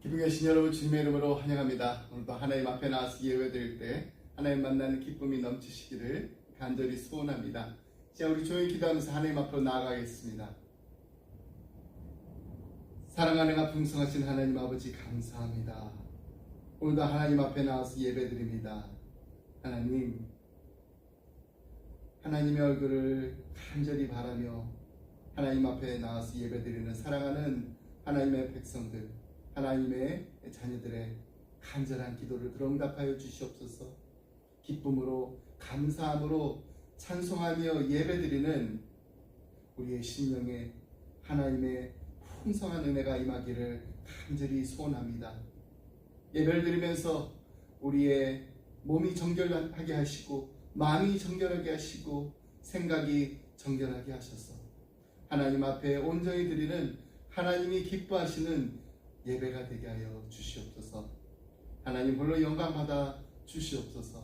기쁘게 계신 여러분 주님의 이름으로 환영합니다. 오늘도 하나님 앞에 나와서 예배드릴 때 하나님 만나는 기쁨이 넘치시기를 간절히 소원합니다. 자, 우리 조용히 기도하면서 하나님 앞으로 나아가겠습니다. 사랑하는 풍성하신 하나님 아버지 감사합니다. 오늘도 하나님 앞에 나와서 예배드립니다. 하나님의 얼굴을 간절히 바라며 하나님 앞에 나와서 예배드리는 사랑하는 하나님의 백성들, 하나님의 자녀들의 간절한 기도를 들응답하여 주시옵소서. 기쁨으로 감사함으로 찬송하며 예배드리는 우리의 심령에 하나님의 풍성한 은혜가 임하기를 간절히 소원합니다. 예배를 드리면서 우리의 몸이 정결하게 하시고 마음이 정결하게 하시고 생각이 정결하게 하셔서 하나님 앞에 온전히 드리는 하나님이 기뻐하시는 예배가 되게 하여 주시옵소서. 하나님 홀로 영광 받아 주시옵소서.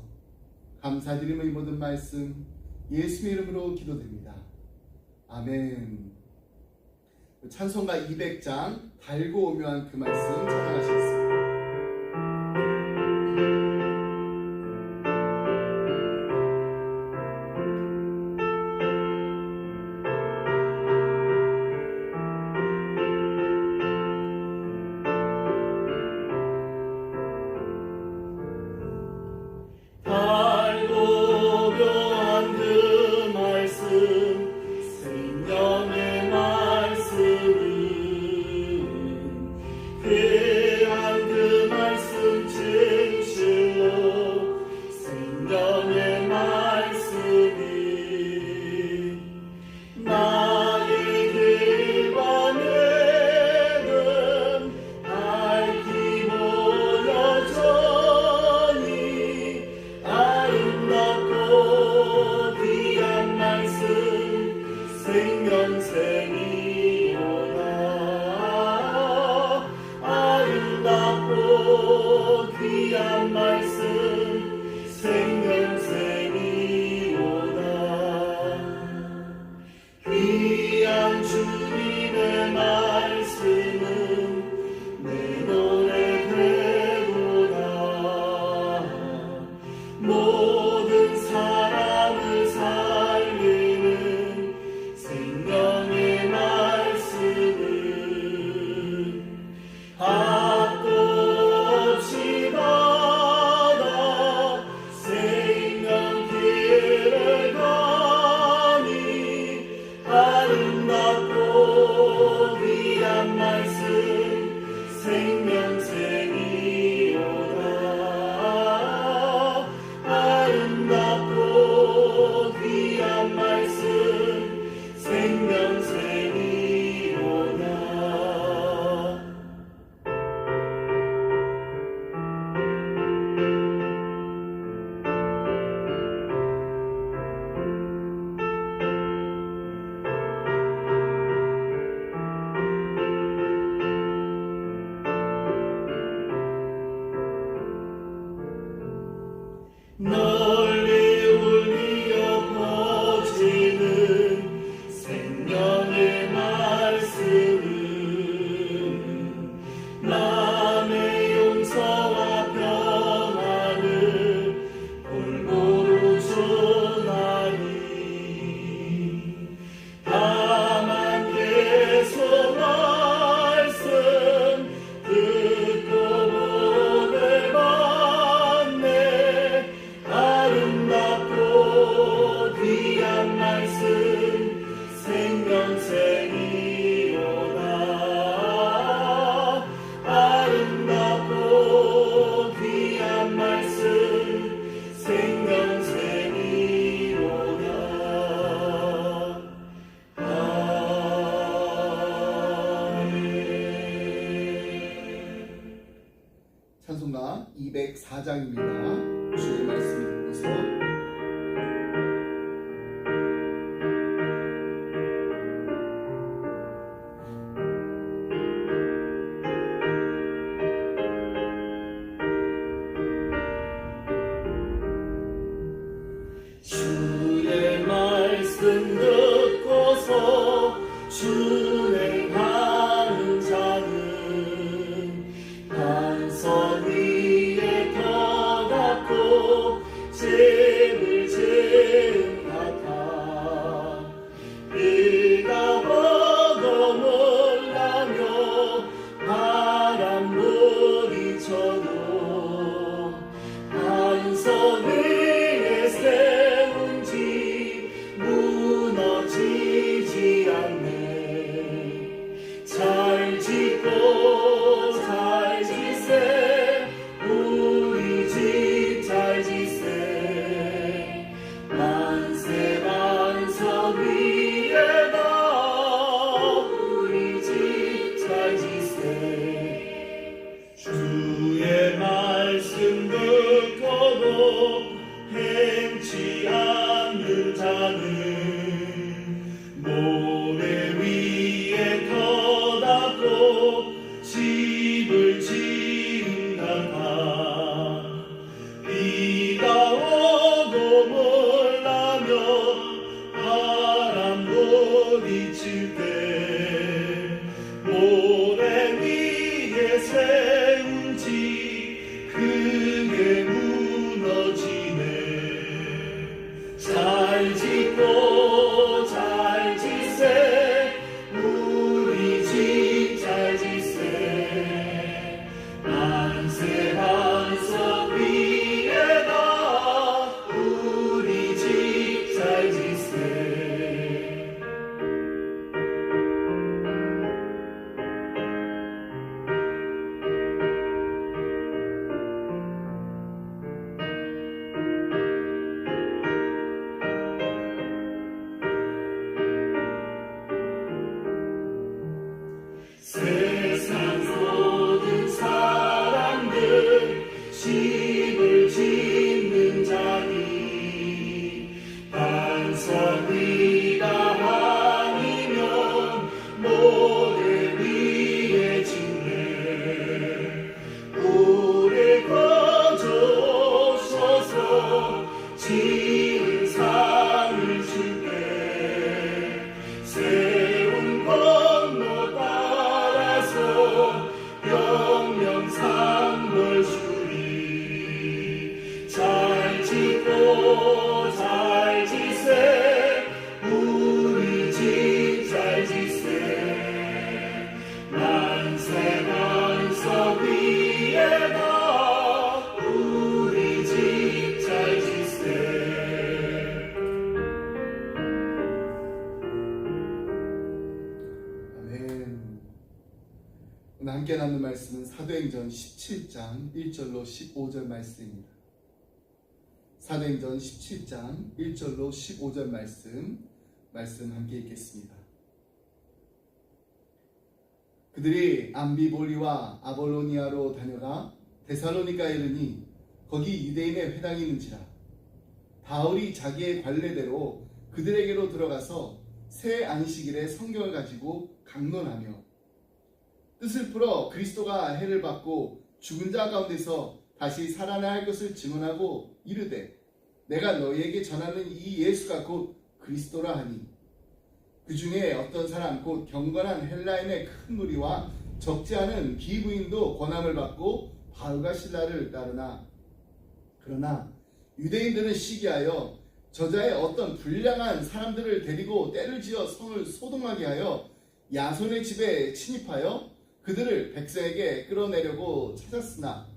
감사드리며 이 모든 말씀 예수의 이름으로 기도드립니다. 아멘. 찬송가 200장 달고 오묘한 그 말씀 찬양하시겠습니다. 찬송가 204장입니다. 주의 말씀을 듣고서 주의 말씀 듣고서 준행하는 자는 오늘 함께 나눈 말씀은 사도행전 17장 1절로 15절 말씀입니다. 사도행전 17장 1절로 15절 말씀 함께 읽겠습니다. 그들이 암비볼리와 아볼로니아로 다녀가 데살로니가에 이르니 거기 유대인의 회당이 있는지라. 바울이 자기의 관례대로 그들에게로 들어가서 새 안식일에 성경을 가지고 강론하며 뜻을 풀어 그리스도가 해를 받고 죽은 자 가운데서 다시 살아나야 할 것을 증언하고 이르되 내가 너희에게 전하는 이 예수가 곧 그리스도라 하니 그 중에 어떤 사람 곧 경건한 헬라인의 큰 무리와 적지 않은 비부인도 권함을 받고 바울과 실라를 따르나 그러나 유대인들은 시기하여 저자의 어떤 불량한 사람들을 데리고 때를 지어 성을 소동하게 하여 야손의 집에 침입하여 그들을 백성에게 끌어내려고 찾았으나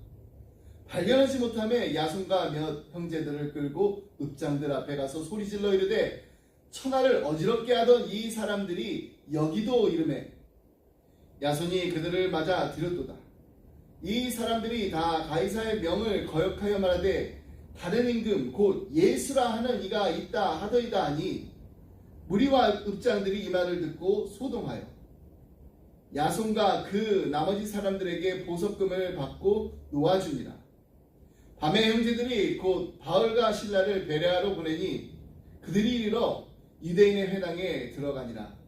발견하지 못함에 야손과 몇 형제들을 끌고 읍장들 앞에 가서 소리질러 이르되 천하를 어지럽게 하던 이 사람들이 여기도 이르매 야손이 그들을 맞아 들였도다. 이 사람들이 다 가이사의 명을 거역하여 말하되 다른 임금 곧 예수라 하는 이가 있다 하더이다 하니 무리와 읍장들이 이 말을 듣고 소동하여 야손과 그 나머지 사람들에게 보석금을 받고 놓아주니라. 밤에 형제들이 곧 바울과 실라를 베레아로 보내니 그들이 이르러 유대인의 회당에 들어가니라.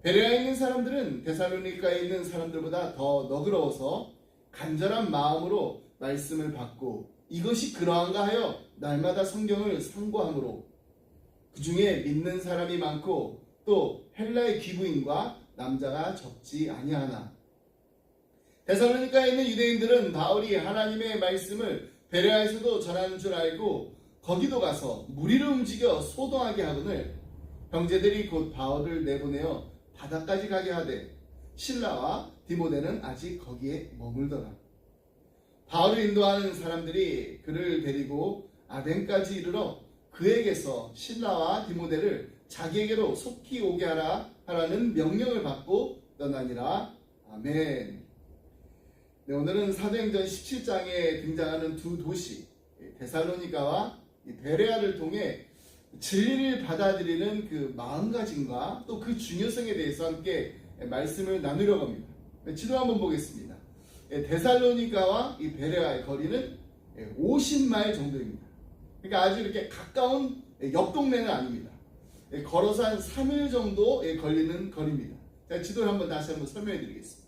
베레아에 있는 사람들은 데살로니가에 있는 사람들보다 더 너그러워서 간절한 마음으로 말씀을 받고 이것이 그러한가 하여 날마다 성경을 상고하므로 그 중에 믿는 사람이 많고 또 헬라의 귀부인과 남자가 적지 아니하나. 데살로니가에 있는 유대인들은 바울이 하나님의 말씀을 베레아에서도 전하는 줄 알고 거기도 가서 무리를 움직여 소동하게 하거늘 형제들이 곧 바울을 내보내어 바다까지 가게 하되 실라와 디모데는 아직 거기에 머물더라. 바울을 인도하는 사람들이 그를 데리고 아덴까지 이르러 그에게서 실라와 디모데를 자기에게로 속히 오게 하라는 명령을 받고 떠나니라. 아멘. 네, 오늘은 사도행전 17장에 등장하는 두 도시 데살로니가와 베레아를 통해 진리를 받아들이는 그 마음가짐과 또 그 중요성에 대해서 함께 말씀을 나누려고 합니다. 지도 한번 보겠습니다. 데살로니가와 이 베레아의 거리는 50마일 정도입니다. 그러니까 아주 이렇게 가까운 옆 동네는 아닙니다. 걸어서 한 3일 정도 걸리는 거리입니다. 자, 지도를 한번 다시 한번 설명해 드리겠습니다.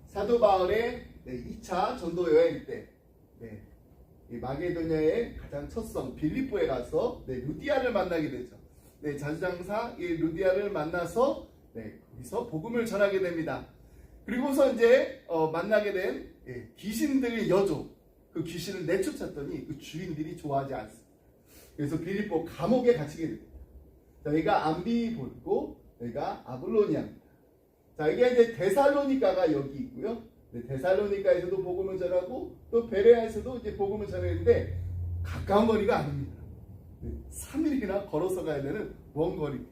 사도 바울의 2차 전도 여행 때 이 마게도냐의 가장 첫 성 빌립보에 가서 루디아를 만나게 되죠. 자주장사 루디아를 만나서 거기서 복음을 전하게 됩니다. 그리고서 이제 만나게 된 귀신들의 여종, 그 귀신을 내쫓았더니 그 주인들이 좋아하지 않습니다. 그래서 빌립보 감옥에 갇히게 됩니다. 자, 여기가 암비볼고 여기가 아볼로니아입니다. 자, 이게 이제 데살로니가가 여기 있고요. 데살로니가에서도 복음을 전하고 또 베레아에서도 이제 복음을 전했는데 가까운 거리가 아닙니다. 3일이나 걸어서 가야 되는 먼 거리입니다.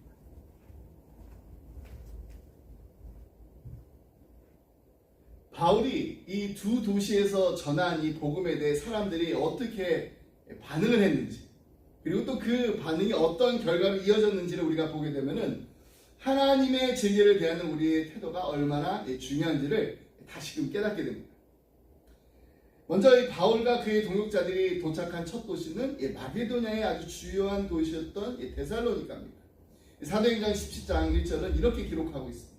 바울이 이 두 도시에서 전한 이 복음에 대해 사람들이 어떻게 반응을 했는지, 그리고 또 그 반응이 어떤 결과로 이어졌는지를 우리가 보게 되면은 하나님의 진리를 대하는 우리의 태도가 얼마나 중요한지를 다시금 깨닫게 됩니다. 먼저 이 바울과 그의 동역자들이 도착한 첫 도시는 마게도냐의 아주 주요한 도시였던 데살로니가입니다. 사도행전 17장 1절은 이렇게 기록하고 있습니다.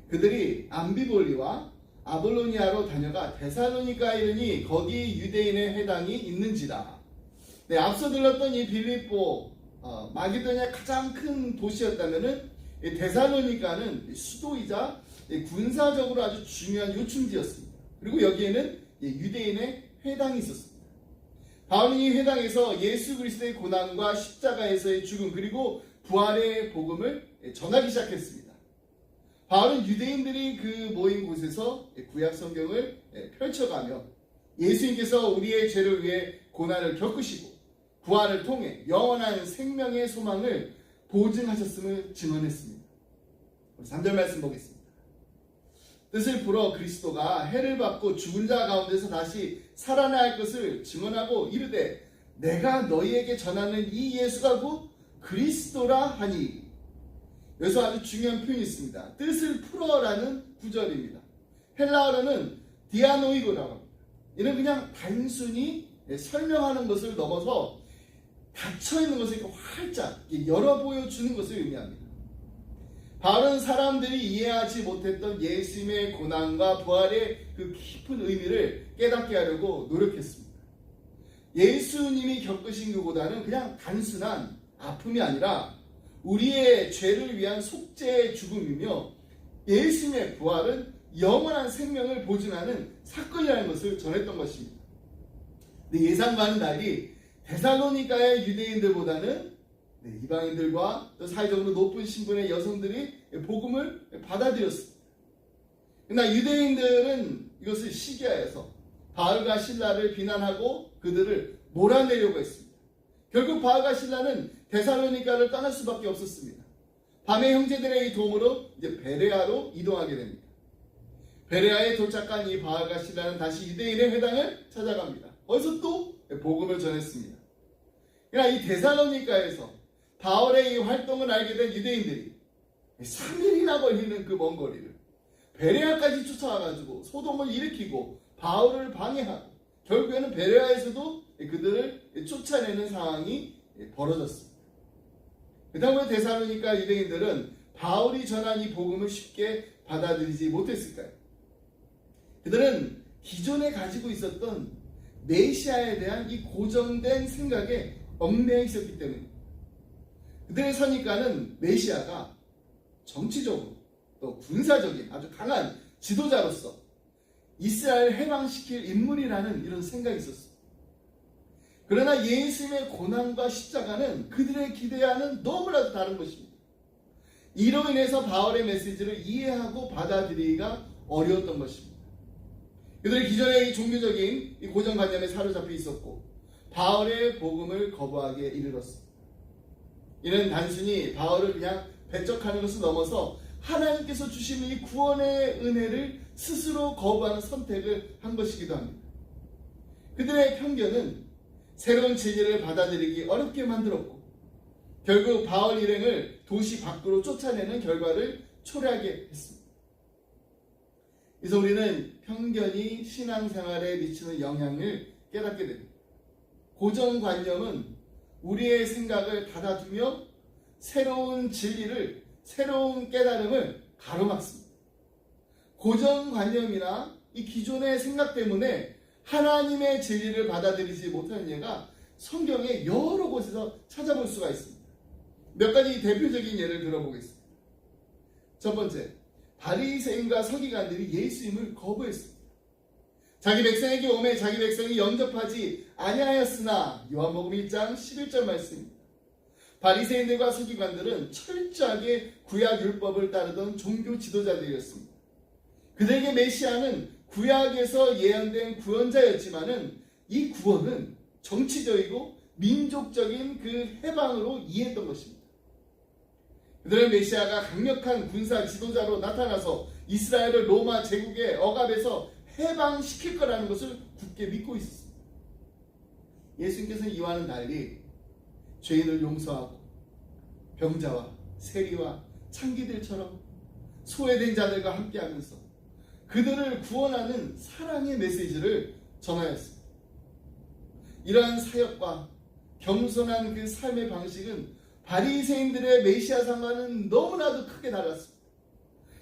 그들이 암비볼리와 아볼로니아로 다녀가 데살로니가에 이르니 거기 유대인의 회당이 있는지라. 앞서 들렀던 이 빌립보 마게도냐의 가장 큰 도시였다면은 데살로니가는 수도이자 군사적으로 아주 중요한 요충지였습니다. 그리고 여기에는 유대인의 회당이 있었습니다. 바울이 이 회당에서 예수 그리스도의 고난과 십자가에서의 죽음 그리고 부활의 복음을 전하기 시작했습니다. 바울은 유대인들이 그 모인 곳에서 구약 성경을 펼쳐가며 예수님께서 우리의 죄를 위해 고난을 겪으시고 부활을 통해 영원한 생명의 소망을 보증하셨음을 증언했습니다. 3절 말씀 보겠습니다. 뜻을 풀어 그리스도가 해를 받고 죽은 자 가운데서 다시 살아날 것을 증언하고 이르되 내가 너희에게 전하는 이 예수가 곧 그리스도라 하니. 여기서 아주 중요한 표현이 있습니다. 뜻을 풀어라는 구절입니다. 헬라어로는 디아노이고라고 합니다. 이는 그냥 단순히 설명하는 것을 넘어서 닫혀있는 것을 이렇게 활짝 열어 보여주는 것을 의미합니다. 바울은 사람들이 이해하지 못했던 예수님의 고난과 부활의 그 깊은 의미를 깨닫게 하려고 노력했습니다. 예수님이 겪으신 그보다는 그냥 단순한 아픔이 아니라 우리의 죄를 위한 속죄의 죽음이며 예수님의 부활은 영원한 생명을 보증하는 사건이라는 것을 전했던 것입니다. 근데 예상과는 달리 데살로니가의 유대인들보다는 이방인들과 또 사회적으로 높은 신분의 여성들이 복음을 받아들였습니다. 그러나 유대인들은 이것을 시기하여서 바울과 실라를 비난하고 그들을 몰아내려고 했습니다. 결국 바울과 실라는 데살로니가를 떠날 수밖에 없었습니다. 밤에 형제들의 도움으로 이제 베레아로 이동하게 됩니다. 베레아에 도착한 이 바울과 실라는 다시 유대인의 회당을 찾아갑니다. 거기서 또 복음을 전했습니다. 그러나 이 데살로니가에서 바울의 이 활동을 알게 된 유대인들이 3일이나 걸리는 그 먼 거리를 베레아까지 쫓아와가지고 소동을 일으키고 바울을 방해하고 결국에는 베레아에서도 그들을 쫓아내는 상황이 벌어졌습니다. 그 다음에 데살로니가 유대인들은 바울이 전한 이 복음을 쉽게 받아들이지 못했을까요? 그들은 기존에 가지고 있었던 메시아에 대한 이 고정된 생각에 얽매여 있었기 때문입니다. 그들의 선입관은 메시아가 정치적으로 또 군사적인 아주 강한 지도자로서 이스라엘을 해방시킬 인물이라는 이런 생각이 있었습니다. 그러나 예수님의 고난과 십자가는 그들의 기대와는 너무나도 다른 것입니다. 이로 인해서 바울의 메시지를 이해하고 받아들이기가 어려웠던 것입니다. 그들의 기존의 이 종교적인 이 고정관념에 사로잡혀 있었고 바울의 복음을 거부하게 이르렀습니다. 이는 단순히 바울을 그냥 배척하는 것을 넘어서 하나님께서 주시는 이 구원의 은혜를 스스로 거부하는 선택을 한 것이기도 합니다. 그들의 편견은 새로운 진리를 받아들이기 어렵게 만들었고 결국 바울 일행을 도시 밖으로 쫓아내는 결과를 초래하게 했습니다. 그래서 우리는 편견이 신앙생활에 미치는 영향을 깨닫게 됩니다. 고정관념은 우리의 생각을 닫아두며 새로운 진리를, 새로운 깨달음을 가로막습니다. 고정관념이나 이 기존의 생각 때문에 하나님의 진리를 받아들이지 못하는 예가 성경의 여러 곳에서 찾아볼 수가 있습니다. 몇 가지 대표적인 예를 들어보겠습니다. 첫 번째, 바리새인과 서기관들이 예수님을 거부했습니다. 자기 백성에게 오매 자기 백성이 영접하지 아니하였으나 요한복음 1장 11절 말씀입니다. 바리새인들과 서기관들은 철저하게 구약 율법을 따르던 종교 지도자들이었습니다. 그들에게 메시아는 구약에서 예언된 구원자였지만은 이 구원은 정치적이고 민족적인 그 해방으로 이해했던 것입니다. 그들은 메시아가 강력한 군사 지도자로 나타나서 이스라엘을 로마 제국의 억압에서 해방시킬 거라는 것을 굳게 믿고 있었습니다. 예수님께서는 이와는 달리 죄인을 용서하고 병자와 세리와 창기들처럼 소외된 자들과 함께하면서 그들을 구원하는 사랑의 메시지를 전하였습니다. 이러한 사역과 겸손한 그 삶의 방식은 바리새인들의 메시아상과는 너무나도 크게 달랐습니다.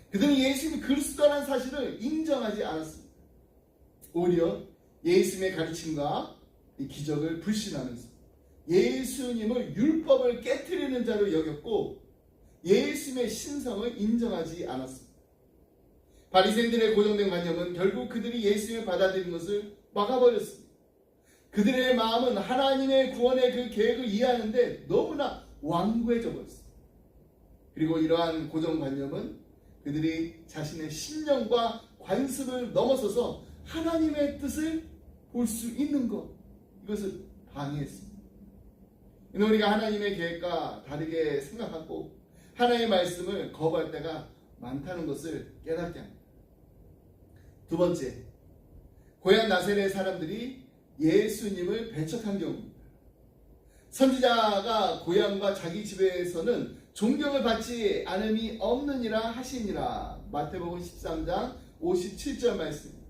그들은 예수님이 그리스도라는 사실을 인정하지 않았습니다. 오히려 예수님의 가르침과 이 기적을 불신하면서 예수님을 율법을 깨트리는 자로 여겼고 예수님의 신성을 인정하지 않았습니다. 바리새인들의 고정된 관념은 결국 그들이 예수님을 받아들인 것을 막아버렸습니다. 그들의 마음은 하나님의 구원의 그 계획을 이해하는데 너무나 완고해져 버렸습니다. 그리고 이러한 고정관념은 그들이 자신의 신령과 관습을 넘어서서 하나님의 뜻을 볼 수 있는 것, 이것을 방해했습니다. 우리가 하나님의 계획과 다르게 생각하고 하나님의 말씀을 거부할 때가 많다는 것을 깨닫게 합니다. 두 번째, 고향 나사렛 사람들이 예수님을 배척한 경우입니다. 선지자가 고향과 자기 집에서는 존경을 받지 않음이 없느니라 하시니라. 마태복음 13장 57절 말씀입니다.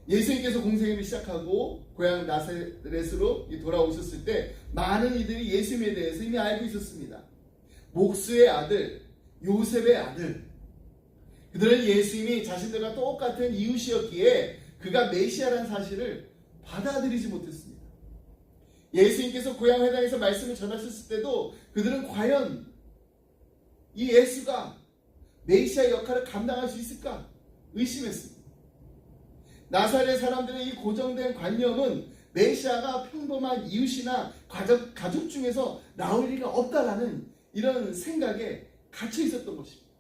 예수님께서 공생애를 시작하고 고향 나사렛으로 돌아오셨을 때 많은 이들이 예수님에 대해서 이미 알고 있었습니다. 목수의 아들, 요셉의 아들, 그들은 예수님이 자신들과 똑같은 이웃이었기에 그가 메시아라는 사실을 받아들이지 못했습니다. 예수님께서 고향 회당에서 말씀을 전하셨을 때도 그들은 과연 이 예수가 메시아 역할을 감당할 수 있을까 의심했습니다. 나사렛 사람들의 이 고정된 관념은 메시아가 평범한 이웃이나 가족 중에서 나올 리가 없다라는 이런 생각에 갇혀 있었던 것입니다.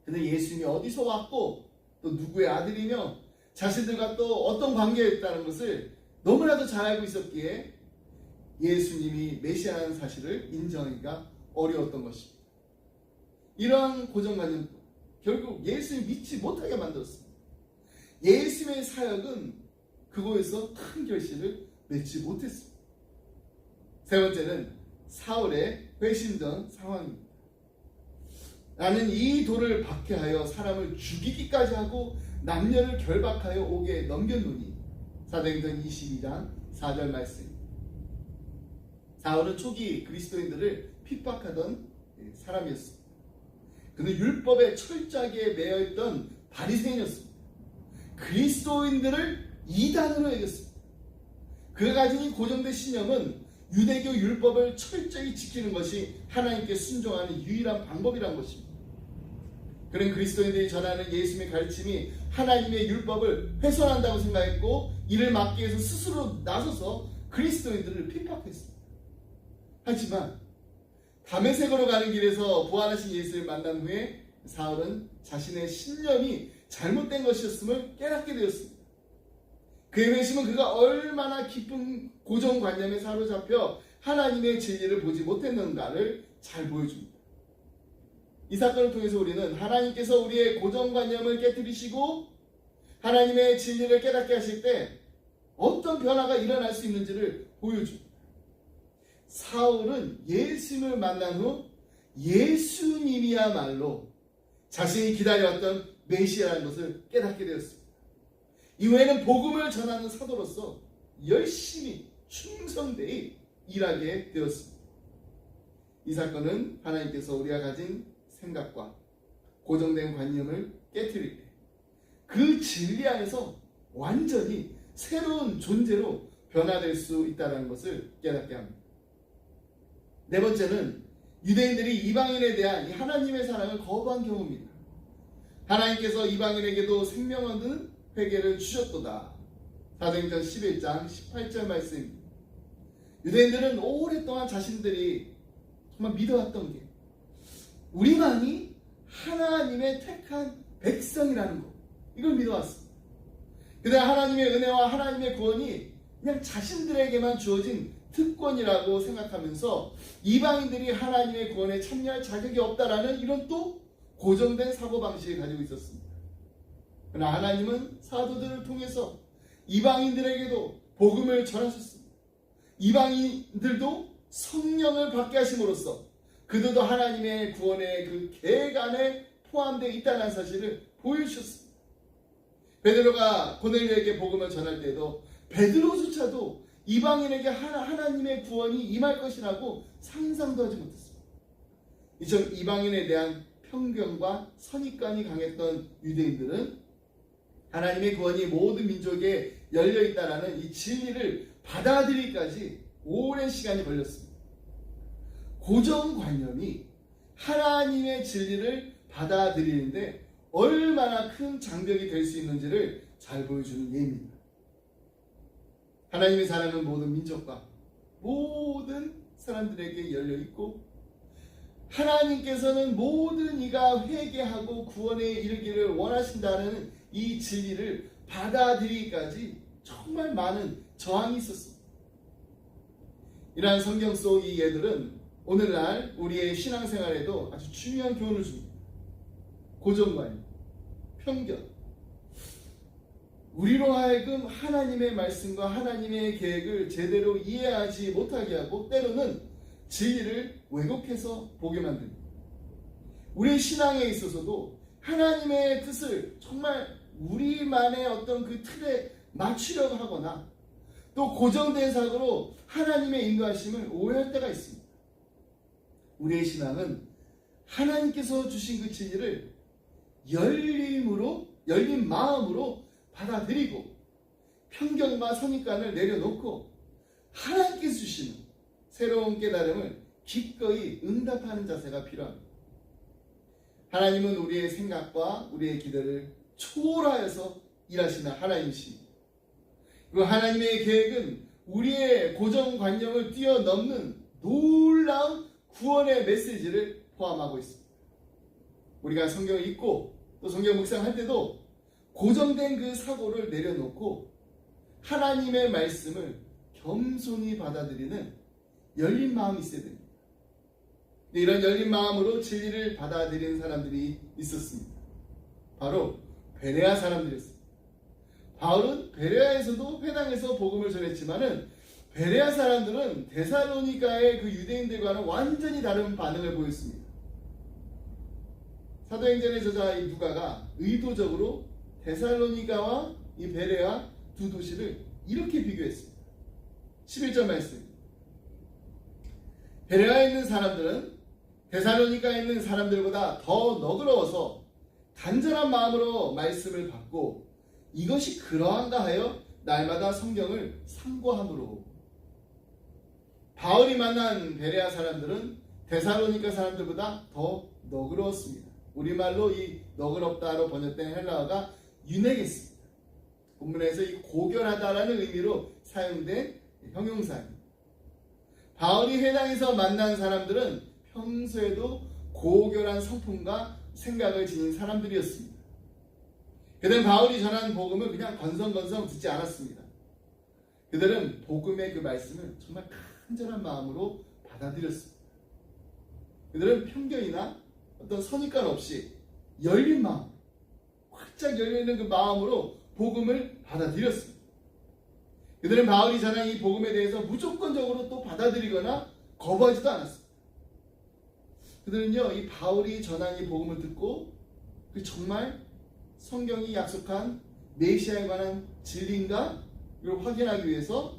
그런데 예수님이 어디서 왔고 또 누구의 아들이며 자신들과 또 어떤 관계였다는 것을 너무나도 잘 알고 있었기에 예수님이 메시아라는 사실을 인정하기가 어려웠던 것입니다. 이러한 고정관념도 결국 예수님 믿지 못하게 만들었습니다. 예수님의 사역은 그곳에서 큰 결실을 맺지 못했습니다. 세 번째는 사울의 회심전 상황입니다. 나는 이 돌을 박해하여 사람을 죽이기까지 하고 남녀를 결박하여 옥에 넘겼노니. 사도행전 22장 4절 말씀입니다. 사울은 초기 그리스도인들을 핍박하던 사람이었습니다. 그는 율법에 철저하게 매여있던 바리새인이었습니다. 그리스도인들을 이단으로 여겼습니다. 그가 가진 이 고정된 신념은 유대교 율법을 철저히 지키는 것이 하나님께 순종하는 유일한 방법이란 것입니다. 그는 그리스도인들이 전하는 예수님의 가르침이 하나님의 율법을 훼손한다고 생각했고 이를 막기 위해서 스스로 나서서 그리스도인들을 핍박했습니다. 하지만 다메섹으로 가는 길에서 부활하신 예수를 만난 후에 사울은 자신의 신념이 잘못된 것이었음을 깨닫게 되었습니다. 그의 회심은 그가 얼마나 깊은 고정관념에 사로잡혀 하나님의 진리를 보지 못했는가를 잘 보여줍니다. 이 사건을 통해서 우리는 하나님께서 우리의 고정관념을 깨뜨리시고 하나님의 진리를 깨닫게 하실 때 어떤 변화가 일어날 수 있는지를 보여줍니다. 사울은 예수님을 만난 후 예수님이야말로 자신이 기다려왔던 메시아라는 것을 깨닫게 되었습니다. 이후에는 복음을 전하는 사도로서 열심히 충성되이 일하게 되었습니다. 이 사건은 하나님께서 우리가 가진 생각과 고정된 관념을 깨뜨릴 때 그 진리 안에서 완전히 새로운 존재로 변화될 수 있다는 것을 깨닫게 합니다. 네 번째는 유대인들이 이방인에 대한 하나님의 사랑을 거부한 경우입니다. 하나님께서 이방인에게도 생명 얻는 회개를 주셨도다. 사도행전 11장 18절 말씀입니다. 유대인들은 오랫동안 자신들이 정말 믿어왔던 게 우리만이 하나님의 택한 백성이라는 것, 이걸 믿어왔습니다. 그러나 하나님의 은혜와 하나님의 구원이 그냥 자신들에게만 주어진 특권이라고 생각하면서 이방인들이 하나님의 구원에 참여할 자격이 없다라는 이런 또 고정된 사고방식을 가지고 있었습니다. 그러나 하나님은 사도들을 통해서 이방인들에게도 복음을 전하셨습니다. 이방인들도 성령을 받게 하심으로써 그들도 하나님의 구원의 그 계획 안에 포함되어 있다는 사실을 보여주셨습니다. 베드로가 고넬료에게 복음을 전할 때도 베드로조차도 이방인에게 하나님의 구원이 임할 것이라고 상상도 하지 못했습니다. 이처럼 이방인에 대한 편견과 선입관이 강했던 유대인들은 하나님의 구원이 모든 민족에 열려있다라는 이 진리를 받아들이기까지 오랜 시간이 걸렸습니다. 고정관념이 하나님의 진리를 받아들이는데 얼마나 큰 장벽이 될 수 있는지를 잘 보여주는 예입니다. 하나님의 사랑은 모든 민족과 모든 사람들에게 열려있고 하나님께서는 모든 이가 회개하고 구원에 이르기를 원하신다는 이 진리를 받아들이기까지 정말 많은 저항이 있었습니다. 이러한 성경 속 이 예들은 오늘날 우리의 신앙생활에도 아주 중요한 교훈을 줍니다. 고정관념, 편견, 우리로 하여금 하나님의 말씀과 하나님의 계획을 제대로 이해하지 못하게 하고 때로는 진리를 왜곡해서 보게 만듭니다. 우리 신앙에 있어서도 하나님의 뜻을 정말 우리만의 어떤 그 틀에 맞추려고 하거나 또 고정된 사고로 하나님의 인도하심을 오해할 때가 있습니다. 우리의 신앙은 하나님께서 주신 그 진리를 열린 마음으로 받아들이고 편견과 선입관을 내려놓고 하나님께서 주시는 새로운 깨달음을 기꺼이 응답하는 자세가 필요합니다. 하나님은 우리의 생각과 우리의 기대를 초월하여서 일하시는 하나님이십니다. 그리고 하나님의 계획은 우리의 고정관념을 뛰어넘는 놀라운 구원의 메시지를 포함하고 있습니다. 우리가 성경을 읽고 또 성경 묵상할 때도 고정된 그 사고를 내려놓고 하나님의 말씀을 겸손히 받아들이는 열린 마음이 있어야 됩니다. 이런 열린 마음으로 진리를 받아들이는 사람들이 있었습니다. 바로 베레아 사람들이었습니다. 바울은 베레아에서도 회당에서 복음을 전했지만은 베레아 사람들은 데살로니가의 그 유대인들과는 완전히 다른 반응을 보였습니다. 사도행전의 저자 이 누가가 의도적으로 데살로니가와 이 베레아 두 도시를 이렇게 비교했습니다. 11절 말씀. 베레아에 있는 사람들은 데살로니가에 있는 사람들보다 더 너그러워서 간절한 마음으로 말씀을 받고 이것이 그러한가 하여 날마다 성경을 상고함으로. 바울이 만난 베레아 사람들은 데살로니가 사람들보다 더 너그러웠습니다. 우리말로 이 너그럽다로 번역된 헬라어가 유네겠습니다. 본문에서 이 고결하다라는 의미로 사용된 형용사입니다. 바울이 회당에서 만난 사람들은 평소에도 고결한 성품과 생각을 지닌 사람들이었습니다. 그들은 바울이 전한 복음을 그냥 건성건성 듣지 않았습니다. 그들은 복음의 그 말씀을 정말 간절한 마음으로 받아들였습니다. 그들은 편견이나 어떤 선입관 없이 열린 마음, 활짝 열리는 그 마음으로 복음을 받아들였습니다. 그들은 바울이 전한 이 복음에 대해서 무조건적으로 또 받아들이거나 거부하지도 않았습니다. 그들은요, 이 바울이 전한 이 복음을 듣고 그 정말 성경이 약속한 메시아에 관한 진리인가? 이걸 확인하기 위해서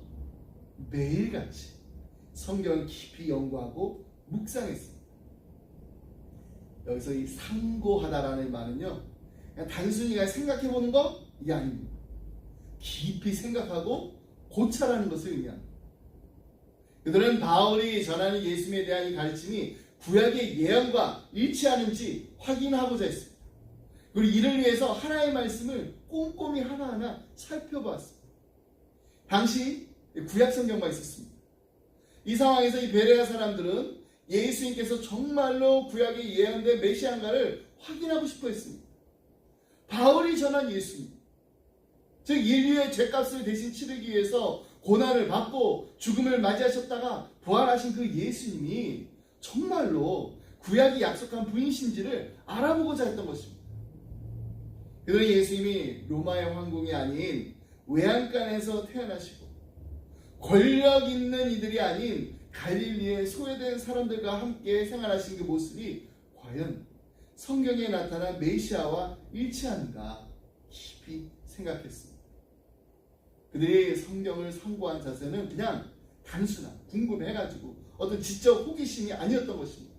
매일같이 성경을 깊이 연구하고 묵상했습니다. 여기서 이 상고하다라는 말은요, 그냥 단순히 그냥 생각해보는 거? 이게 아닙니다. 깊이 생각하고 고찰하는 것을 의미합니다. 그들은 바울이 전하는 예수님에 대한 이 가르침이 구약의 예언과 일치하는지 확인하고자 했습니다. 그리고 이를 위해서 하나의 말씀을 꼼꼼히 하나하나 살펴보았습니다. 당시 구약 성경만 있었습니다. 이 상황에서 이 베레아 사람들은 예수님께서 정말로 구약에 예언된 메시아인가를 확인하고 싶어 했습니다. 바울이 전한 예수님, 즉 인류의 죄값을 대신 치르기 위해서 고난을 받고 죽음을 맞이하셨다가 부활하신 그 예수님이 정말로 구약이 약속한 분이신지를 알아보고자 했던 것입니다. 그들은 예수님이 로마의 황궁이 아닌 외양간에서 태어나시고 권력 있는 이들이 아닌 갈릴리의 소외된 사람들과 함께 생활하신 그 모습이 과연 성경에 나타난 메시아와 일치하는가 깊이 생각했습니다. 그들이 성경을 상고한 자세는 그냥 단순한 궁금해가지고 어떤 지적 호기심이 아니었던 것입니다.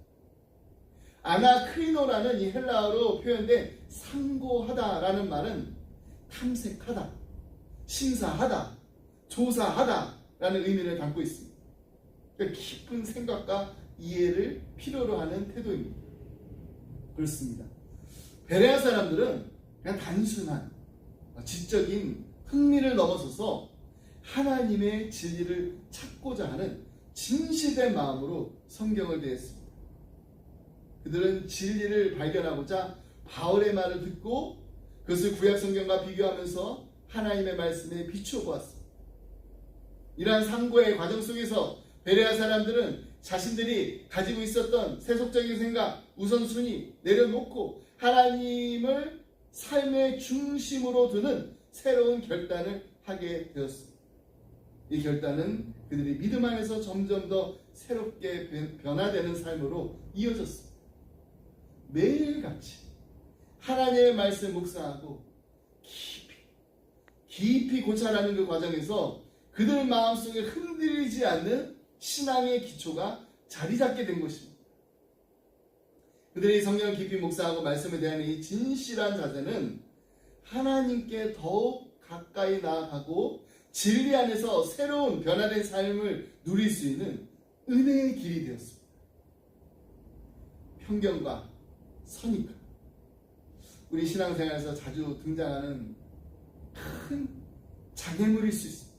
아나크리노라는 이 헬라어로 표현된 상고하다라는 말은 탐색하다, 심사하다, 조사하다라는 의미를 담고 있습니다. 그러니까 깊은 생각과 이해를 필요로 하는 태도입니다. 그렇습니다. 베레아 사람들은 그냥 단순한 지적인 흥미를 넘어서서 하나님의 진리를 찾고자 하는 진실된 마음으로 성경을 대했습니다. 그들은 진리를 발견하고자 바울의 말을 듣고 그것을 구약 성경과 비교하면서 하나님의 말씀에 비추어 보았습니다. 이러한 상고의 과정 속에서 베레아 사람들은 자신들이 가지고 있었던 세속적인 생각, 우선순위 내려놓고 하나님을 삶의 중심으로 두는 새로운 결단을 하게 되었습니다. 이 결단은 그들이 믿음 안에서 점점 더 새롭게 변화되는 삶으로 이어졌습니다. 매일같이 하나님의 말씀 묵상하고 깊이 고찰하는 그 과정에서 그들 마음속에 흔들리지 않는 신앙의 기초가 자리 잡게 된 것입니다. 그들이 성경을 깊이 묵상하고 말씀에 대한 이 진실한 자세는 하나님께 더욱 가까이 나아가고 진리 안에서 새로운 변화된 삶을 누릴 수 있는 은혜의 길이 되었습니다. 편견과 선입관, 우리 신앙생활에서 자주 등장하는 큰 장애물일 수 있습니다.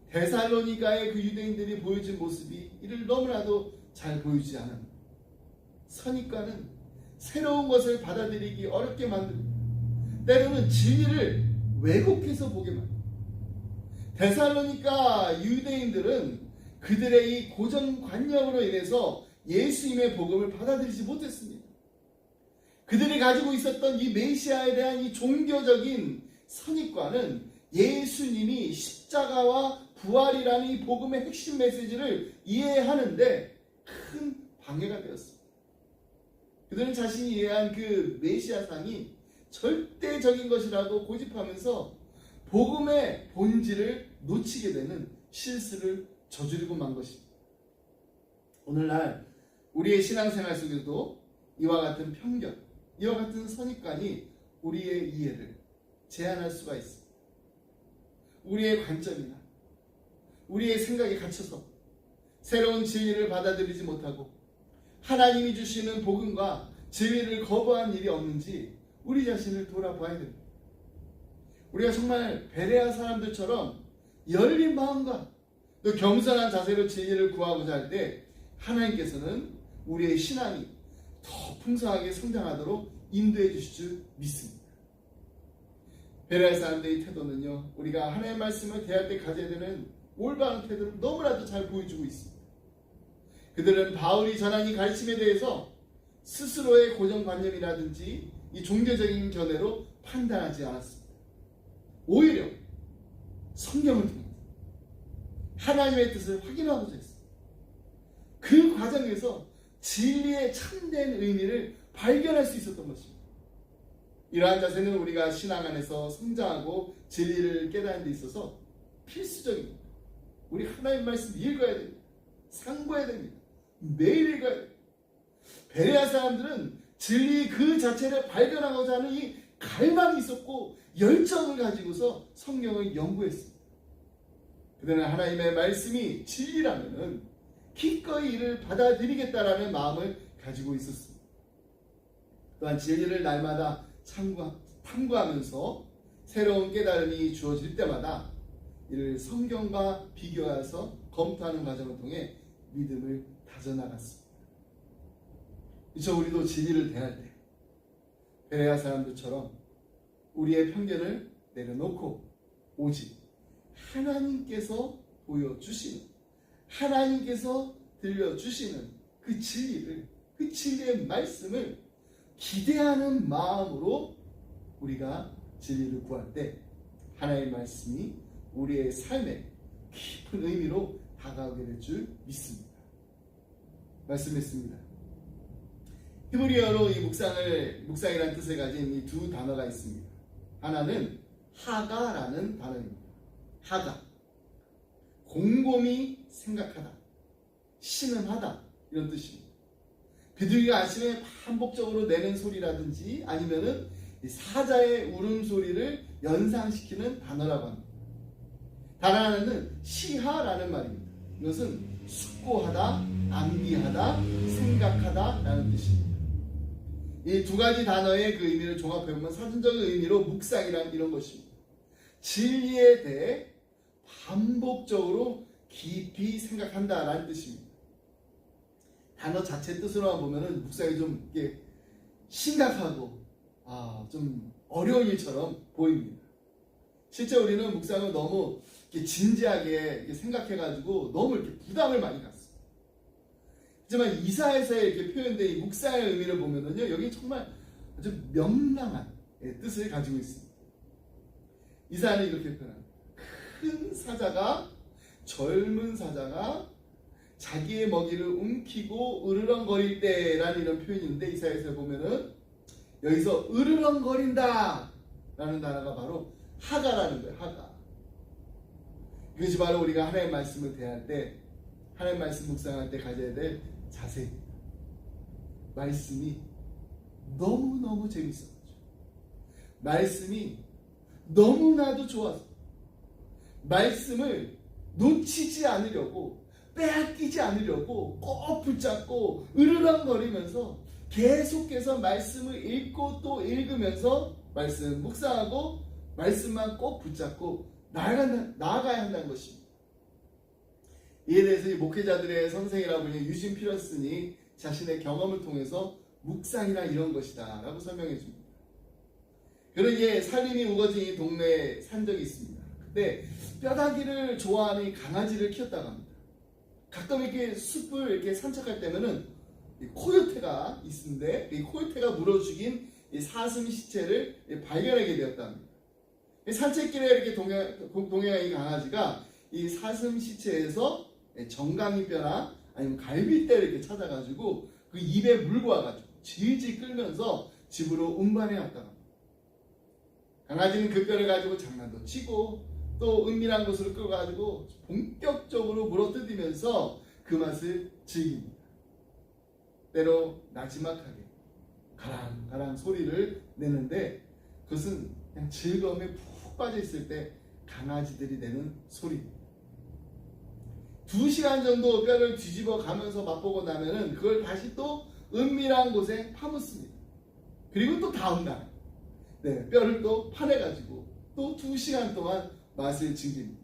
데살로니가의 그 유대인들이 보여준 모습이 이를 너무나도 잘 보이지 않은 선입관은 새로운 것을 받아들이기 어렵게 만들고 때로는 진리를 왜곡해서 보게 만듭니다. 데살로니가 유대인들은 그들의 이 고정관념으로 인해서 예수님의 복음을 받아들이지 못했습니다. 그들이 가지고 있었던 이 메시아에 대한 이 종교적인 선입관은 예수님이 십자가와 부활이라는 이 복음의 핵심 메시지를 이해하는데 큰 방해가 되었습니다. 그들은 자신이 이해한 그 메시아상이 절대적인 것이라고 고집하면서 복음의 본질을 놓치게 되는 실수를 저지르고 만 것입니다. 오늘날 우리의 신앙생활 속에도 이와 같은 편견, 이와 같은 선입관이 우리의 이해를 제한할 수가 있습니다. 우리의 관점이나 우리의 생각에 갇혀서 새로운 진리를 받아들이지 못하고 하나님이 주시는 복음과 진리를 거부한 일이 없는지 우리 자신을 돌아봐야 됩니다. 우리가 정말 베레아 사람들처럼 열린 마음과 또 겸손한 자세로 진리를 구하고자 할 때 하나님께서는 우리의 신앙이 더 풍성하게 성장하도록 인도해 주실 줄 믿습니다. 베레아 사람들의 태도는요, 우리가 하나님의 말씀을 대할 때 가져야 되는 올바른 태도를 너무나도 잘 보여주고 있습니다. 그들은 바울이 전한 이 가르침에 대해서 스스로의 고정관념이라든지 이 종교적인 견해로 판단하지 않았습니다. 오히려 성경을 통해 하나님의 뜻을 확인하고자 했습니다. 그 과정에서 진리의 참된 의미를 발견할 수 있었던 것입니다. 이러한 자세는 우리가 신앙 안에서 성장하고 진리를 깨닫는 데 있어서 필수적입니다. 우리 하나님 말씀 읽어야 됩니다. 상고해야 됩니다. 매일 읽어야 됩니다. 베레아 사람들은 진리 그 자체를 발견하고자 하는 이 갈망이 있었고 열정을 가지고서 성경을 연구했습니다. 그들은 하나님의 말씀이 진리라면 기꺼이 이를 받아들이겠다라는 마음을 가지고 있었습니다. 또한 진리를 날마다 탐구하면서 새로운 깨달음이 주어질 때마다 이를 성경과 비교해서 검토하는 과정을 통해 믿음을 다져나갔습니다. 그렇죠? 우리도 진리를 대할 때 베레아 사람들처럼 우리의 편견을 내려놓고 오직 하나님께서 보여주시는, 하나님께서 들려주시는 그 진리를, 그 진리의 말씀을 기대하는 마음으로 우리가 진리를 구할 때 하나님의 말씀이 우리의 삶에 깊은 의미로 다가오게 될 줄 믿습니다. 말씀했습니다. 히브리어로 이 묵상이라는 뜻을 가진 이 두 단어가 있습니다. 하나는 하가라는 단어입니다. 하가, 곰곰이 생각하다, 신음하다, 이런 뜻입니다. 비둘기가 아침에 반복적으로 내는 소리라든지 아니면은 사자의 울음소리를 연상시키는 단어라고 합니다. 다른 하나는 시하라는 말입니다. 이것은 숙고하다, 암기하다, 생각하다 라는 뜻입니다. 이 두 가지 단어의 그 의미를 종합해보면 사전적인 의미로 묵상이란 이런 것입니다. 진리에 대해 반복적으로 깊이 생각한다라는 뜻입니다. 단어 자체 뜻으로만 보면은 묵상이 좀 이렇게 심각하고 좀 어려운 일처럼 보입니다. 실제 우리는 묵상을 너무 이렇게 진지하게 이렇게 생각해가지고 너무 이렇게 부담을 많이 갖습니다. 하지만 이사야서에 이렇게 표현된 이 묵상의 의미를 보면은요, 여기 정말 아주 명랑한 뜻을 가지고 있습니다. 이사야는 이렇게 표현합니다. 큰 사자가, 젊은 사자가 자기의 먹이를 움키고 으르렁거릴 때라는 이런 표현이 있는데, 이사야에서 보면은 여기서 으르렁거린다 라는 단어가 바로 하가라는 거예요. 하가. 이것이 바로 우리가 하나님의 말씀을 대할 때, 하나님의 말씀 묵상할 때 가져야 될 자세입니다. 말씀이 너무너무 재밌어가지고, 말씀이 너무나도 좋아서 말씀을 놓치지 않으려고, 빼앗기지 않으려고 꼭 붙잡고 으르렁거리면서 계속해서 말씀을 읽고 또 읽으면서 말씀 묵상하고 말씀만 꼭 붙잡고 나아가야 한다는 것입니다. 이에 대해서 이 목회자들의 선생이라고 하는 유진 피러슨이 자신의 경험을 통해서 묵상이란 이런 것이다 라고 설명해 줍니다. 그런 살림이 우거진 이 동네에 산 적이 있습니다. 근데 뼈다귀를 좋아하는 강아지를 키웠다고 합니다. 가끔 이렇게 숲을 이렇게 산책할 때면은 코요테가 있는데, 이 코요테가 물어 죽인 이 사슴 시체를 발견하게 되었다 합니다. 산책길에 이렇게 동행한 이 강아지가 이 사슴 시체에서 정강이 뼈나 아니면 갈비뼈를 이렇게 찾아가지고 그 입에 물고 와가지고 질질 끌면서 집으로 운반해 왔다 합니다. 강아지는 그 뼈를 가지고 장난도 치고 또 은밀한 곳으로 끌어가지고 본격적으로 물어뜯으면서 그 맛을 즐깁니다. 때로 나지막하게 가랑가랑 소리를 내는데, 그것은 그냥 즐거움에 푹 빠져있을 때 강아지들이 내는 소리입니다. 2시간 정도 뼈를 뒤집어 가면서 맛보고 나면은 그걸 다시 또 은밀한 곳에 파묻습니다. 그리고 또 다음 날 뼈를 또 파내가지고 또 2시간 동안 맛을 즐깁니다.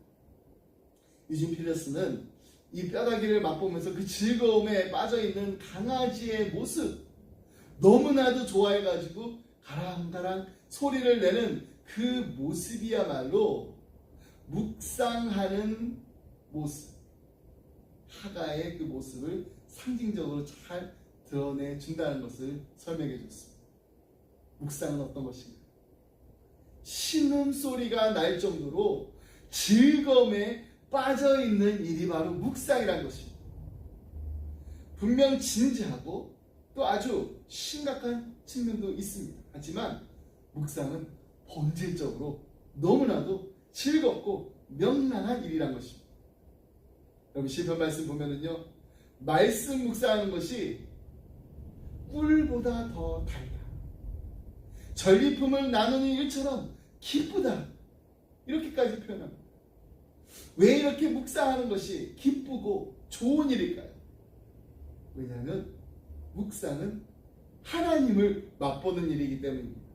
유진 피러스는 이 뼈다귀를 맛보면서 그 즐거움에 빠져있는 강아지의 모습, 너무나도 좋아해가지고 가랑가랑 소리를 내는 그 모습이야말로 묵상하는 모습, 하가의 그 모습을 상징적으로 잘 드러내준다는 것을 설명해 줬습니다. 묵상은 어떤 것인가? 신음소리가 날 정도로 즐거움에 빠져있는 일이 바로 묵상이라는 것입니다. 분명 진지하고 또 아주 심각한 측면도 있습니다. 하지만 묵상은 본질적으로 너무나도 즐겁고 명랑한 일이란 것입니다. 여러분 시편 말씀 보면은요, 말씀 묵상하는 것이 꿀보다 더 달다, 전리품을 나누는 일처럼 기쁘다, 이렇게까지 표현합니다. 왜 이렇게 묵상하는 것이 기쁘고 좋은 일일까요? 왜냐하면 묵상은 하나님을 맛보는 일이기 때문입니다.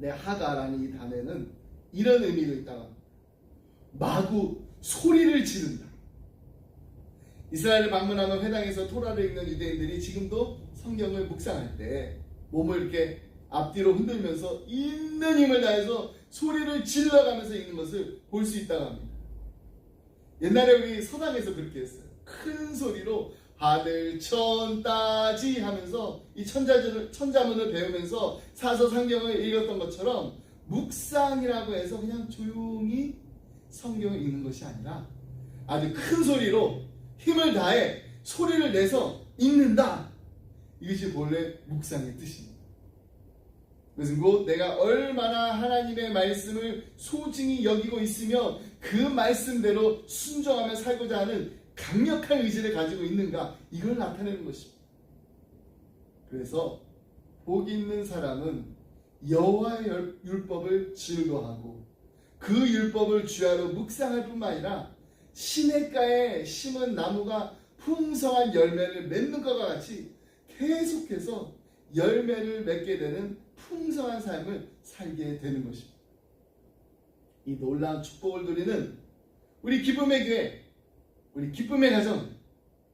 하가라는 이 단어는 이런 의미도 있다고 합니다. 마구 소리를 지른다. 이스라엘을 방문하면 회당에서 토라를 읽는 유대인들이 지금도 성경을 묵상할 때 몸을 이렇게 앞뒤로 흔들면서 있는 힘을 다해서 소리를 질러가면서 읽는 것을 볼 수 있다고 합니다. 옛날에 우리 서당에서 그렇게 했어요. 큰 소리로 하늘천 따지 하면서 이 천자문을 배우면서 사서 성경을 읽었던 것처럼 묵상이라고 해서 그냥 조용히 성경을 읽는 것이 아니라 아주 큰 소리로 힘을 다해 소리를 내서 읽는다. 이것이 본래 묵상의 뜻입니다. 그것은 곧 내가 얼마나 하나님의 말씀을 소중히 여기고 있으며 그 말씀대로 순종하며 살고자 하는 강력한 의지를 가지고 있는가, 이걸 나타내는 것입니다. 그래서 복 있는 사람은 여호와의 율법을 즐거워하고 그 율법을 주야로 묵상할 뿐만 아니라 시냇가에 심은 나무가 풍성한 열매를 맺는 것과 같이 계속해서 열매를 맺게 되는 풍성한 삶을 살게 되는 것입니다. 이 놀라운 축복을 누리는 우리 기쁨의 교회, 우리 기쁨의 가정,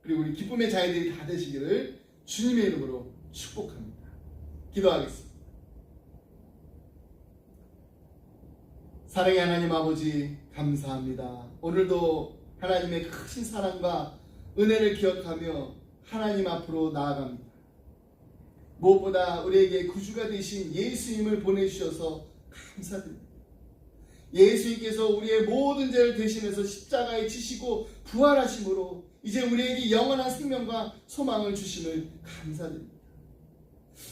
그리고 우리 기쁨의 자녀들이 다 되시기를 주님의 이름으로 축복합니다. 기도하겠습니다. 사랑의 하나님 아버지, 감사합니다. 오늘도 하나님의 크신 사랑과 은혜를 기억하며 하나님 앞으로 나아갑니다. 무엇보다 우리에게 구주가 되신 예수님을 보내주셔서 감사드립니다. 예수님께서 우리의 모든 죄를 대신해서 십자가에 지시고 부활하심으로 이제 우리에게 영원한 생명과 소망을 주심을 감사드립니다.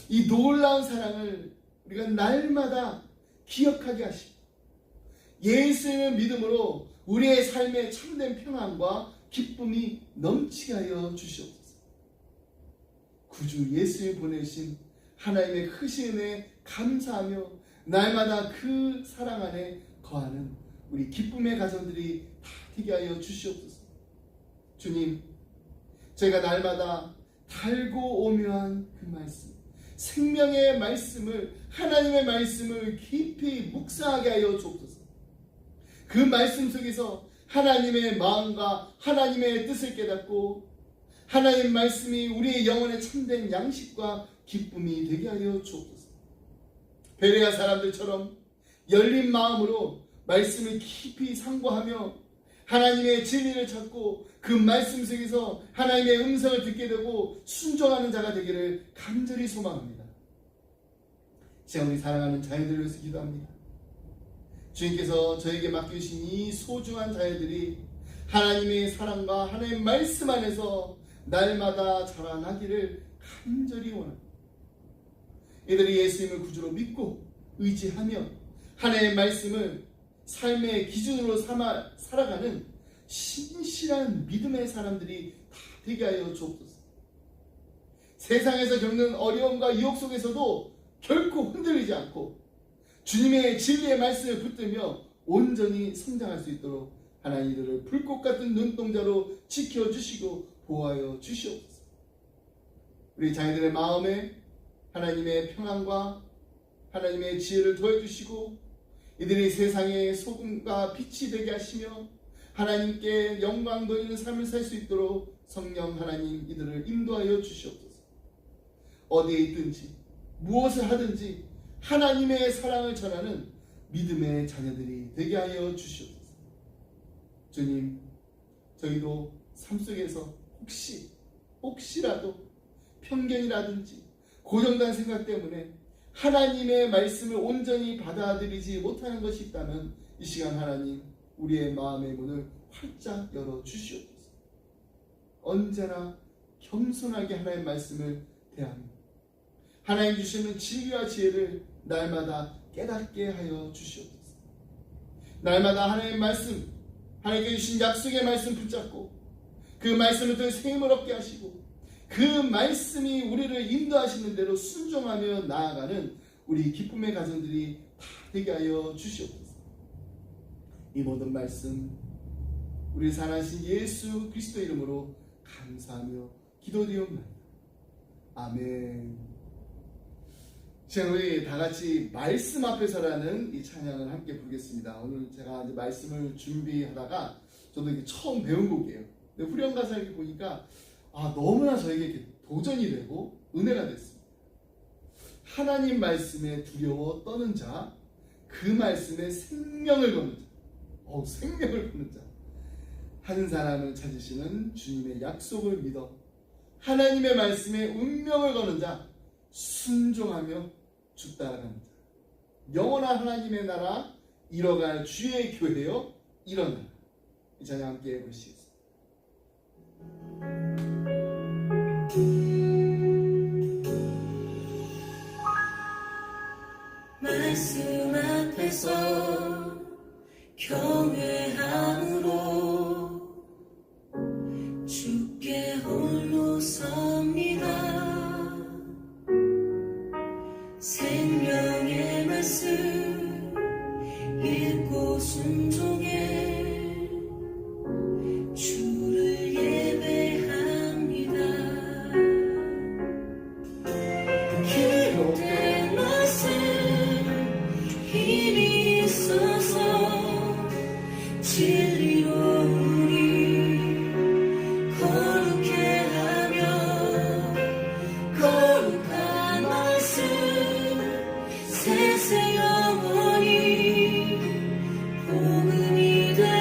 이 놀라운 사랑을 우리가 날마다 기억하게 하시고 예수님을 믿음으로 우리의 삶에 참된 평안과 기쁨이 넘치게 하여 주시옵소서. 구주 예수님 보내신 하나님의 크신 은혜에 감사하며 날마다 그 사랑 안에 거하는 우리 기쁨의 가정들이 다 되게 하여 주시옵소서. 주님, 저희가 날마다 달고 오묘한 그 말씀, 생명의 말씀을, 하나님의 말씀을 깊이 묵상하게 하여 주옵소서. 그 말씀 속에서 하나님의 마음과 하나님의 뜻을 깨닫고 하나님 말씀이 우리의 영혼에 참된 양식과 기쁨이 되게 하여 주옵소서. 베레아 사람들처럼 열린 마음으로 말씀을 깊이 상고하며 하나님의 진리를 찾고 그 말씀 속에서 하나님의 음성을 듣게 되고 순종하는 자가 되기를 간절히 소망합니다. 지금 우리 사랑하는 자녀들을 위해서 기도합니다. 주님께서 저에게 맡겨주신 이 소중한 자녀들이 하나님의 사랑과 하나님의 말씀 안에서 날마다 자라나기를 간절히 원합니다. 이들이 예수님을 구주로 믿고 의지하며 하나님의 말씀을 삶의 기준으로 삼아 살아가는 신실한 믿음의 사람들이 다 되게 하여 주옵소서. 세상에서 겪는 어려움과 유혹 속에서도 결코 흔들리지 않고 주님의 진리의 말씀을 붙들며 온전히 성장할 수 있도록 하나님 이들을 불꽃 같은 눈동자로 지켜주시고 보호하여 주시옵소서. 우리 자녀들의 마음에 하나님의 평안과 하나님의 지혜를 더해주시고 이들이 세상의 소금과 빛이 되게 하시며 하나님께 영광 돌리는 삶을 살 수 있도록 성령 하나님 이들을 인도하여 주시옵소서. 어디에 있든지 무엇을 하든지 하나님의 사랑을 전하는 믿음의 자녀들이 되게 하여 주시옵소서. 주님, 저희도 삶 속에서 혹시라도 편견이라든지 고정된 생각 때문에 하나님의 말씀을 온전히 받아들이지 못하는 것이 있다면 이 시간 하나님 우리의 마음의 문을 활짝 열어 주시옵소서. 언제나 겸손하게 하나님의 말씀을 대하며 하나님 주시는 진리와 지혜를 날마다 깨닫게 하여 주시옵소서. 날마다 하나님의 말씀, 하나님께 주신 약속의 말씀 붙잡고 그 말씀을 통해 생명을 얻게 하시고 그 말씀이 우리를 인도하시는 대로 순종하며 나아가는 우리 기쁨의 가정들이 다 되게 하여 주시옵소서. 이 모든 말씀 우리 살아계신 예수 그리스도 이름으로 감사하며 기도드리옵나이다. 아멘. 지금 우리 다 같이 말씀 앞에서라는 이 찬양을 함께 부르겠습니다. 오늘 제가 이제 말씀을 준비하다가 저도 이게 처음 배운 곡이에요. 근데 후렴 가사 이렇게 보니까 너무나 저에게 이렇게 도전이 되고 은혜가 됐습니다. 하나님 말씀에 두려워 떠는 자, 그 말씀에 생명을 거는 자, 생명을 거는 자, 한 사람을 찾으시는 주님의 약속을 믿어 하나님의 말씀에 운명을 거는 자, 순종하며 주 따라가는 자, 영원한 하나님의 나라 이뤄갈 주의 교회여 일어나라. 이 찬양 함께 부르시겠습니다. 말씀 앞에서 경외함으로 주께 홀로 섭니다. 생명의 말씀 읽고 순종해 주를 예배합니다. 기록된 말씀 힘이 있어서 진리로 우리 거룩해 하며 거룩한 말씀 세세 영원히 복음이 되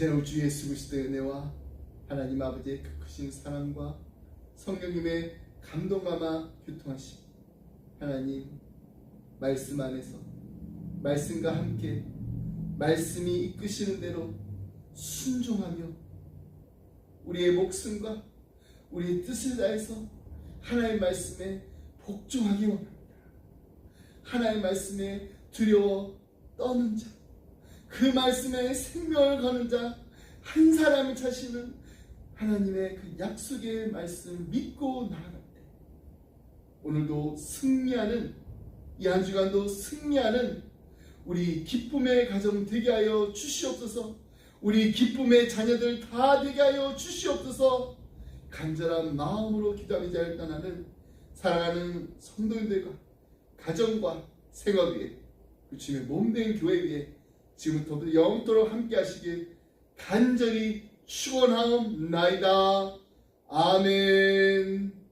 이제는 우리 주 예수 그리스도의 은혜와 하나님 아버지의 그 크신 사랑과 성령님의 감동감화 교통하심, 하나님 말씀 안에서 말씀과 함께 말씀이 이끄시는 대로 순종하며 우리의 목숨과 우리의 뜻을 다해서 하나님의 말씀에 복종하기 원합니다. 하나님의 말씀에 두려워 떠는 자, 그 말씀에 생명을 거는 자, 한 사람을 차시는 하나님의 그 약속의 말씀 믿고 나아갈 때 오늘도 승리하는, 이 한 주간도 승리하는 우리 기쁨의 가정 되게 하여 주시옵소서. 우리 기쁨의 자녀들 다 되게 하여 주시옵소서. 간절한 마음으로 기도하며 잘 떠나는 사랑하는 성도님들과 가정과 생활 위에, 그 주님의 몸된 교회 위에 지금부터 영원토록 함께 하시길 간절히 축원하옵나이다. 아멘.